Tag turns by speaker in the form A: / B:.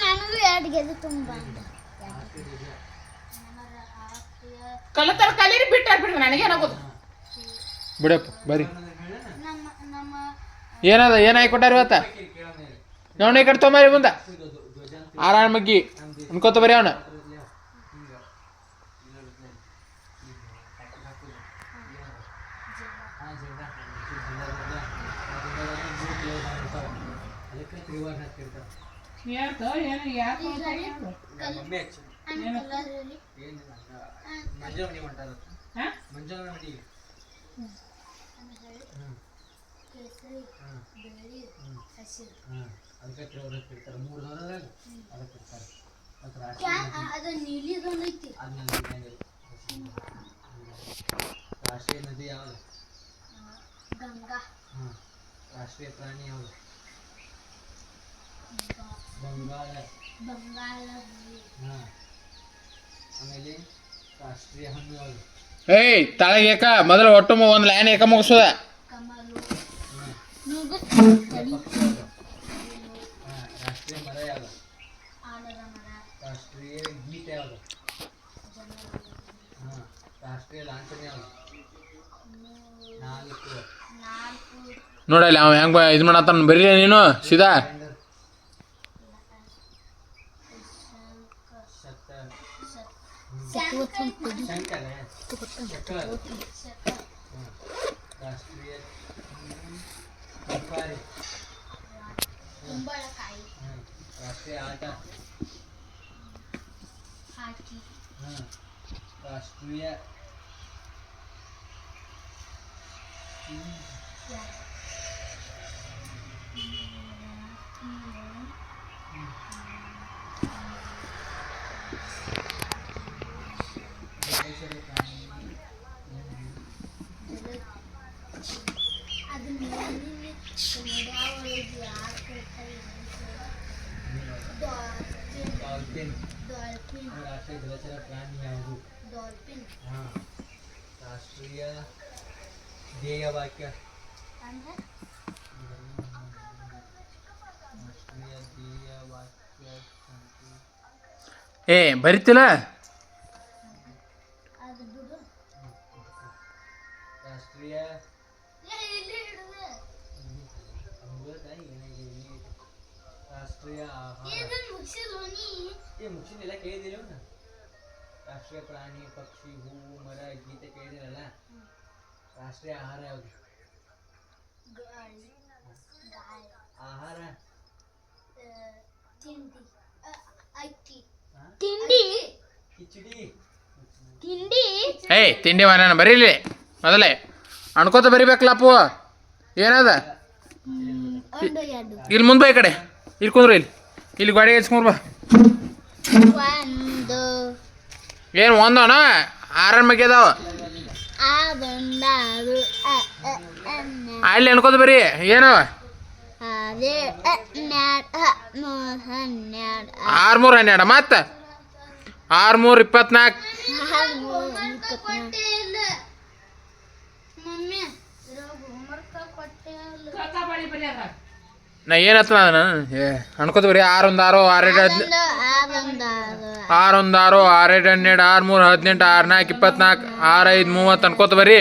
A: ನನಗೂ ಎರಡು ಗೆದ್ದು ತುಂಬ
B: ಕಲತರ ಕಲೀರಿ ಬಿಟ್ಟಾರ ಬಿಡ್ರಿ ನನಗೇನಾಗೋದು
C: ಬಿಡಪ್ಪ ಬರ್ರಿ ಏನದ ಏನಾಗಿ ಕೊಟ್ಟಾರ ಇವತ್ತ ನೋಡ ಈ ಕಡೆ ತೊಂಬರಿ ಮುಂದ ಆರಾಮಗ್ಗಿ ಅನ್ಕೋತ ಬರೀ ಅವನ
D: ರಾಷ್ಟ್ರೀಯ ನದಿ ಯಾವುದು?
A: ಗಂಗಾ.
D: ರಾಷ್ಟ್ರೀಯ ಪ್ರಾಣಿ ಯಾವುದು? ಬಂಗಾಳ. ಆಮೇಲೆ ರಾಷ್ಟ್ರೀಯ ಹಣ್ಣು ಯಾವುದು?
C: ಏಯ್ ತಳಗ ಏಕ ಮೊದಲು ಒಟ್ಟು ಒಂದು ಲೈನ್ ಏಕ ಮುಗಿಸೋದ
D: ರಾಷ್ಟ್ರೀಯ ಮರ ಯಾವುದು? ರಾಷ್ಟ್ರೀಯ ಗೀತೆ ಯಾವುದು? ರಾಷ್ಟ್ರೀಯ ಲಾಂಛನ ಯಾವುದು? 4
C: ನೋಡಲ್ಲ ಅವ ಹೆಂಗ ಇದು ಮಾಡತ್ತಾನ ಬರೀ ನೀನು ಸೀದಾ
D: ರಾಷ್ಟ್ರೀಯ ರಾಷ್ಟ್ರೀಯ ಆಟ ರಾಷ್ಟ್ರೀಯ ರಾಷ್ಟ್ರೀಯ ಜಲಚರ ಪ್ರಾಣಿ ಯಾವುದು? ರಾಷ್ಟ್ರೀಯ ಧ್ಯೇಯ ವಾಕ್ಯ ರಾಷ್ಟ್ರೀಯ ಧ್ಯೇಯ ವಾಕ್ಯ
C: ಏ ಬರಿತಿಲ್ಲ
D: ರಾಷ್ಟ್ರೀಯ ರಾಷ್ಟ್ರೀಯ ಮುಗಿಸಿಲ್ಲ ಕೇಳಿದಿಲ್ಲ ರಾಷ್ಟ್ರೀಯ ಪ್ರಾಣಿ ಪಕ್ಷಿ ಹೂವು ಮರ ಗೀತೆ ಕೇಳಿದಿರಲ್ಲ ರಾಷ್ಟ್ರೀಯ ಆಹಾರ ಯಾವುದು? ಆಹಾರ ಕಿಚಡಿ
C: ಏಯ್ ತಿಂಡಿ ಮಾರಾನ ಬರೀಲಿ ಮೊದಲೇ ಅನ್ಕೋತ ಬರಿಬೇಕಲ್ಲಪ್ಪು ಏನದ ಇಲ್ಲಿ ಮುಂದೆ ಈ ಕಡೆ ಇಲ್ಲಿ ಕುಂದ್ರು ಇಲ್ಲಿ ಗಾಡಿ ಹಚ್ಕೊಂಡ್ರ ಬಾ ಏನು ಒಂದವನ ಆರನ್ ಬಗ್ಗೆ ಅದಾವ ಅಲ್ಲಿ ಅನ್ಕೋತ ಬರೀ ಏನವ 6 3 12 ಮತ್ತೆ 6 3 24 ನಾ ಏನತ್ತ ಅನ್ಕೋತ ಬರೀ 6 1 6 6 2 6 1 6 6 2 12 6 3 18 6 4 24 6 5 30 ಅನ್ಕೋತ ಬರೀ